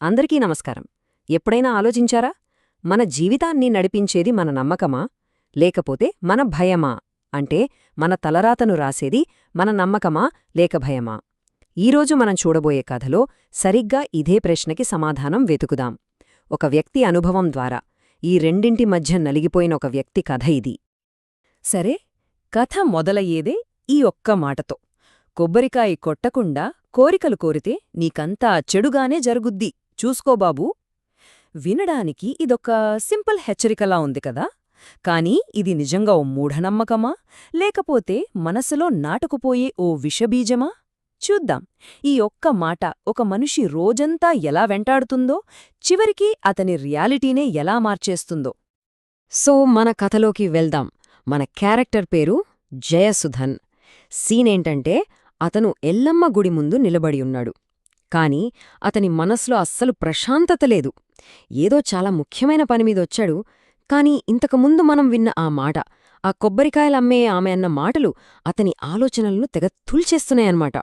అందరికీ నమస్కారం. ఎప్పుడైనా ఆలోచించారా? మన జీవితాన్ని నడిపించేది మన నమ్మకమా? లేకపోతే మన భయమా? అంటే మన తలరాతను రాసేది మన నమ్మకమా లేక భయమా? ఈరోజు మనం చూడబోయే కథలో సరిగ్గా ఇదే ప్రశ్నకి సమాధానం వెతుకుదాం. ఒక వ్యక్తి అనుభవం ద్వారా ఈ రెండింటి మధ్య నలిగిపోయిన ఒక వ్యక్తి కథ ఇది. సరే, కథ మొదలయ్యేదే ఈ ఒక్క మాటతో. కొబ్బరికాయ కొట్టకుండా కోరికలు కోరితే నీకంతా చెడుగానే జరుగుద్ది, చూసుకోబాబూ. వినడానికి ఇదొక సింపుల్ హెచ్చరికలా ఉంది కదా. కానీ ఇది నిజంగా ఓ మూఢనమ్మకమా, లేకపోతే మనసులో నాటుకుపోయే ఓ విషబీజమా? చూద్దాం. ఈ ఒక్క మాట ఒక మనిషి రోజంతా ఎలా వెంటాడుతుందో, చివరికి అతని రియాలిటీనే ఎలా మార్చేస్తుందో. సో మన కథలోకి వెళ్దాం. మన క్యారెక్టర్ పేరు జయసుధన్. సీనేంటంటే అతను ఎల్లమ్మ గుడి ముందు నిలబడి ఉన్నాడు. కాని అతని మనస్లో అస్సలు ప్రశాంతత లేదు. ఏదో చాలా ముఖ్యమైన పనిమీదొచ్చాడు. కాని ఇంతకుముందు మనం విన్న ఆ మాట, ఆ కొబ్బరికాయలమ్మే ఆమె అన్న మాటలు అతని ఆలోచనలను తెగ తుల్చేస్తున్నాయన్నమాట.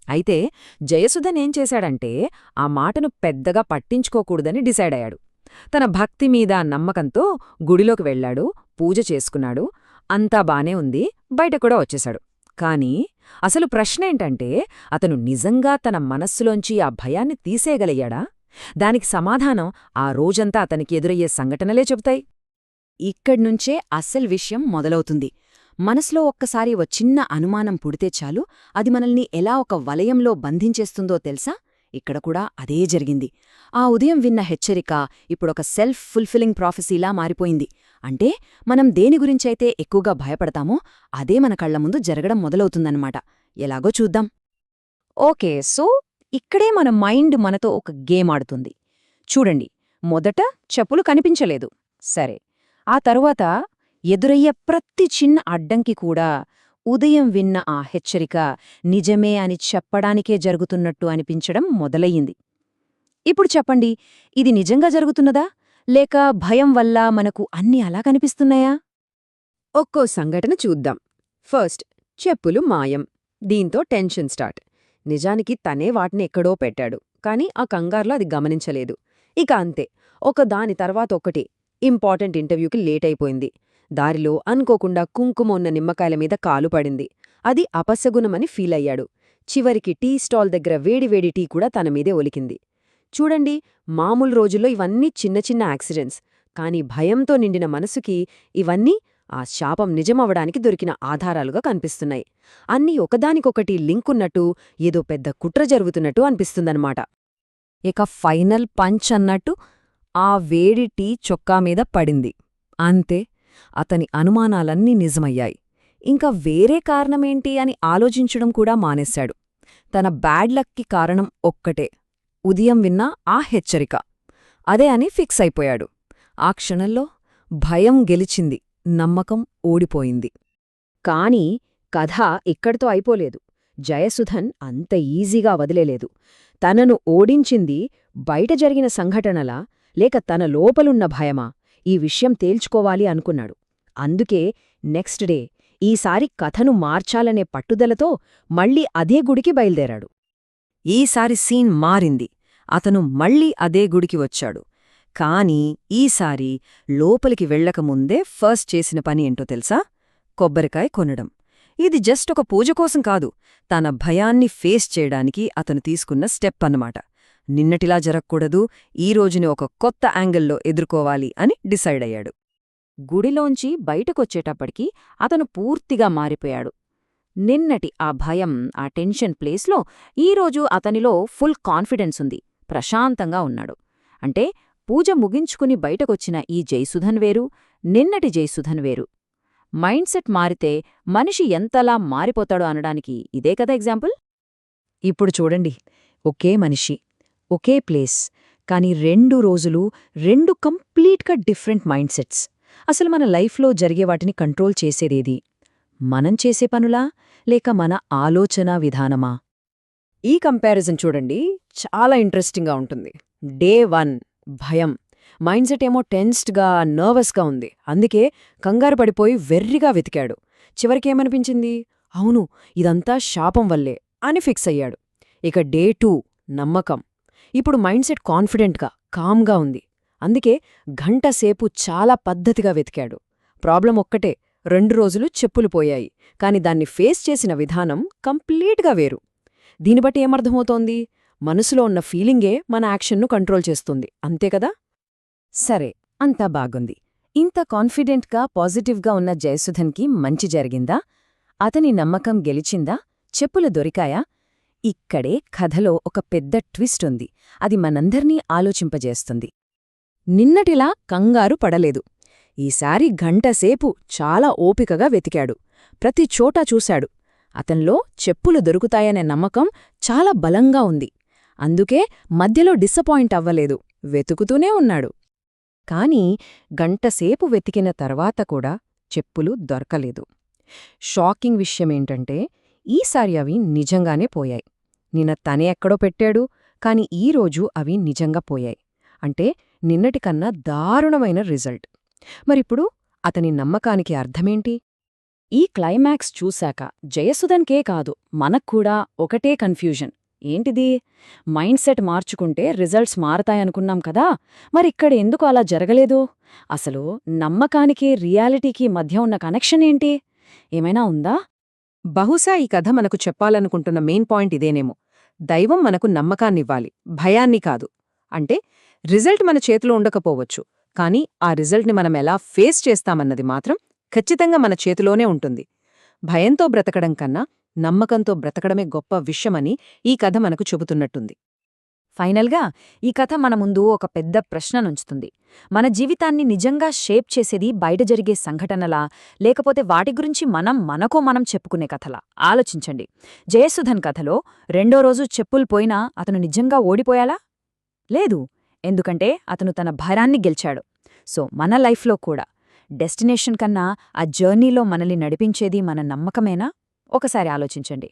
అయితే జయసుధన్ ఏం చేశాడంటే ఆ మాటను పెద్దగా పట్టించుకోకూడదని డిసైడయ్యాడు. తన భక్తి మీద నమ్మకంతో గుడిలోకి వెళ్లాడు, పూజ చేసుకున్నాడు. అంతా బానే ఉంది, బయట కూడా వచ్చేశాడు. కాని అసలు ప్రశ్నేంటంటే అతను నిజంగా తన మనస్సులోంచి ఆ భయాన్ని తీసేయగలిగాడా? దానికి సమాధానం ఆ రోజంతా అతనికి ఎదురయ్యే సంఘటనలే చెబుతాయి. ఇక్కడ్నుంచే అస్సలు విషయం మొదలవుతుంది. మనసులో ఒక్కసారి ఓ చిన్న అనుమానం పుడితే చాలు, అది మనల్ని ఎలా ఒక వలయంలో బంధించేస్తుందో తెలుసా? ఇక్కడ కూడా అదే జరిగింది. ఆ ఉదయం విన్న హెచ్చరిక ఇప్పుడొక సెల్ఫ్ ఫుల్ఫిల్లింగ్ ప్రాఫెసీలా మారిపోయింది. అంటే మనం దేని గురించైతే ఎక్కువగా భయపడతామో అదే మన కళ్ల ముందు జరగడం మొదలవుతుందన్నమాట. ఎలాగో చూద్దాం. ఓకే, సో ఇక్కడే మన మైండ్ మనతో ఒక గేమ్ ఆడుతుంది. చూడండి, మొదట చెప్పులు కనిపించలేదు, సరే. ఆ తరువాత ఎదురయ్యే ప్రతి చిన్న అడ్డంకి కూడా ఉదయం విన్న ఆ హెచ్చరిక నిజమే అని చెప్పడానికే జరుగుతున్నట్టు అనిపించడం మొదలయ్యింది. ఇప్పుడు చెప్పండి, ఇది నిజంగా జరుగుతున్నదా, లేక భయం వల్ల మనకు అన్నీ అలా కనిపిస్తున్నాయా? ఒక్కో సంఘటన చూద్దాం. ఫస్ట్, చెప్పులు మాయం. దీంతో టెన్షన్ స్టార్ట్. నిజానికి తనే వాటిని ఎక్కడో పెట్టాడు, కాని ఆ కంగారులో అది గమనించలేదు. ఇక అంతే, ఒకదాని తర్వాత ఒకటి. ఇంపార్టెంట్ ఇంటర్వ్యూకి లేట్ అయిపోయింది. దారిలో అనుకోకుండా కుంకుమ ఉన్న నిమ్మకాయల మీద కాలు పడింది. అది అపశగునమని ఫీలయ్యాడు. చివరికి టీ స్టాల్ దగ్గర వేడివేడి టీ కూడా తన మీదే ఒలికింది. చూడండి, మామూలు రోజుల్లో ఇవన్నీ చిన్న చిన్న యాక్సిడెంట్స్. కాని భయంతో నిండిన మనసుకి ఇవన్నీ ఆ శాపం నిజమవడానికి దొరికిన ఆధారాలుగా కనిపిస్తున్నాయి. అన్నీ ఒకదానికొకటి లింకున్నట్టు, ఏదో పెద్ద కుట్ర జరుగుతున్నట్టు అనిపిస్తుందన్నమాట. ఇక ఫైనల్ పంచ్ అన్నట్టు ఆ వేడి టీ చొక్కా మీద పడింది. అంతే, అతని అనుమానాలన్నీ నిజమయ్యాయి. ఇంకా వేరే కారణమేంటి అని ఆలోచించడం కూడా మానేశాడు. తన బ్యాడ్ లక్కి కారణం ఒక్కటే, ఉదయం విన్న ఆ హెచ్చరిక. అదే అని ఫిక్స్ అయిపోయాడు. ఆ క్షణంలో భయం గెలిచింది, నమ్మకం ఓడిపోయింది. కాని కథ ఇక్కడితో అయిపోలేదు. జయసుధన్ అంత ఈజీగా వదిలేలేదు. తనను ఓడించింది బయట జరిగిన సంఘటనలా, లేక తన లోపలున్న భయమా? ఈ విషయం తేల్చుకోవాలి అనుకున్నాడు. అందుకే నెక్స్ట్ డే ఈసారి కథను మార్చాలనే పట్టుదలతో మళ్లీ అదే గుడికి బయల్దేరాడు. ఈసారి సీన్ మారింది. అతను మళ్లీ అదే గుడికి వచ్చాడు. కాని ఈసారి లోపలికి వెళ్లకముందే ఫస్ట్ చేసిన పని ఏంటో తెలుసా? కొబ్బరికాయ కొనడం. ఇది జస్ట్ ఒక పూజ కోసం కాదు, తన భయాన్ని ఫేస్ చేయడానికి అతను తీసుకున్న స్టెప్ అన్నమాట. నిన్నటిలా జరగకూడదు, ఈ రోజుని ఒక కొత్త యాంగిల్లో ఎదుర్కోవాలి అని డిసైడ్ అయ్యాడు. గుడిలోంచి బయటకొచ్చేటప్పటికి అతను పూర్తిగా మారిపోయాడు. నిన్నటి ఆ భయం, ఆ టెన్షన్ ప్లేస్లో ఈరోజు అతనిలో ఫుల్ కాన్ఫిడెన్స్ ఉంది, ప్రశాంతంగా ఉన్నాడు. అంటే పూజ ముగించుకుని బయటకొచ్చిన ఈ జయసుధన్ వేరు, నిన్నటి జయసుధన్ వేరు. మైండ్ సెట్ మారితే మనిషి ఎంతలా మారిపోతాడో అనడానికి ఇదే కదా ఎగ్జాంపుల్. ఇప్పుడు చూడండి, ఒకే మనిషి, ఒకే ప్లేస్, కాని 2 రోజులు, 2 కంప్లీట్గా డిఫరెంట్ మైండ్ సెట్స్. అసలు మన లైఫ్లో జరిగే వాటిని కంట్రోల్ చేసేదేది? మనం చేసే పనులా, లేక మన ఆలోచనా విధానమా? ఈ కంపారిజన్ చూడండి, చాలా ఇంట్రెస్టింగ్గా ఉంటుంది. డే 1 భయం. మైండ్ సెట్ ఏమో టెన్స్డ్గా, నర్వస్గా ఉంది. అందుకే కంగారు పడిపోయి వెర్రిగా వెతికాడు. చివరికేమనిపించింది? అవును, ఇదంతా శాపం వల్లే అని ఫిక్స్ అయ్యాడు. ఇక డే 2 నమ్మకం. ఇప్పుడు మైండ్ సెట్ కాన్ఫిడెంట్గా కామ్గా ఉంది. అందుకే గంటసేపు చాలా పద్ధతిగా వెతికాడు. ప్రాబ్లం ఒక్కటే, 2 రోజులు చెప్పులు పోయాయి. కాని దాన్ని ఫేస్ చేసిన విధానం కంప్లీట్గా వేరు. దీన్ని బట్టి ఏమర్థమవుతోంది? మనసులో ఉన్న ఫీలింగే మన యాక్షన్ను కంట్రోల్ చేస్తుంది, అంతేకదా? సరే, అంతా బాగుంది. ఇంత కాన్ఫిడెంట్గా పాజిటివ్గా ఉన్న జయసుధన్కి మంచి జరిగిందా? అతని నమ్మకం గెలిచిందా? చెప్పులు దొరికాయా? ఇక్కడే కథలో ఒక పెద్ద ట్విస్ట్ ఉంది. అది మనందర్నీ ఆలోచింపజేస్తుంది. నిన్నటిలా కంగారు పడలేదు. ఈసారి గంటసేపు చాలా ఓపికగా వెతికాడు. ప్రతి చోటా చూశాడు. అతన్లో చెప్పులు దొరుకుతాయనే నమ్మకం చాలా బలంగా ఉంది. అందుకే మధ్యలో డిసప్పాయింట్ అవ్వలేదు, వెతుకుతూనే ఉన్నాడు. కాని గంటసేపు వెతికిన తర్వాత కూడా చెప్పులు దొరకలేదు. షాకింగ్ విషయమేంటంటే ఈసారి అవి నిజంగానే పోయాయి. నిన్న తనే ఎక్కడో పెట్టాడు, కాని ఈరోజు అవి నిజంగా పోయాయి. అంటే నిన్నటికన్నా దారుణమైన రిజల్ట్. మరిప్పుడు అతని నమ్మకానికి అర్థమేంటి? ఈ క్లైమాక్స్ చూశాక జయసుధన్కే కాదు, మనక్కూడా ఒకటే కన్ఫ్యూజన్. ఏంటిది? మైండ్ సెట్ మార్చుకుంటే రిజల్ట్స్ మారతాయనుకున్నాం కదా, మరిక్కడ ఎందుకు అలా జరగలేదు? అసలు నమ్మకానికి రియాలిటీకి మధ్య ఉన్న కనెక్షన్ ఏంటి? ఏమైనా ఉందా? బహుశా ఈ కథ మనకు చెప్పాలనుకుంటున్న మెయిన్ పాయింట్ ఇదేనేమో. దైవం మనకు నమ్మకాన్నివ్వాలి, భయాన్ని కాదు. అంటే రిజల్ట్ మన చేతిలో ఉండకపోవచ్చు, కానీ ఆ రిజల్ట్ని మనం ఎలా ఫేస్ చేస్తామన్నది మాత్రం ఖచ్చితంగా మన చేతిలోనే ఉంటుంది. భయంతో బ్రతకడం కన్నా నమ్మకంతో బ్రతకడమే గొప్ప విషయమని ఈ కథ మనకు చెబుతున్నట్టుంది. ఫైనల్గా ఈ కథ మన ముందు ఒక పెద్ద ప్రశ్ననుంచుతుంది. మన జీవితాన్ని నిజంగా షేప్ చేసేది బయట జరిగే సంఘటనలా, లేకపోతే వాటి గురించి మనం చెప్పుకునే కథలా? ఆలోచించండి. జయసుధన్ కథలో 2వ రోజు చెప్పులు పోయినా అతను నిజంగా ఓడిపోయాలా? లేదు. ఎందుకంటే అతను తన భయాన్ని గెలిచాడు. సో మన లైఫ్లో కూడా డెస్టినేషన్ కన్నా ఆ జర్నీలో మనల్ని నడిపించేది మన నమ్మకమేనా? ఒకసారి ఆలోచించండి.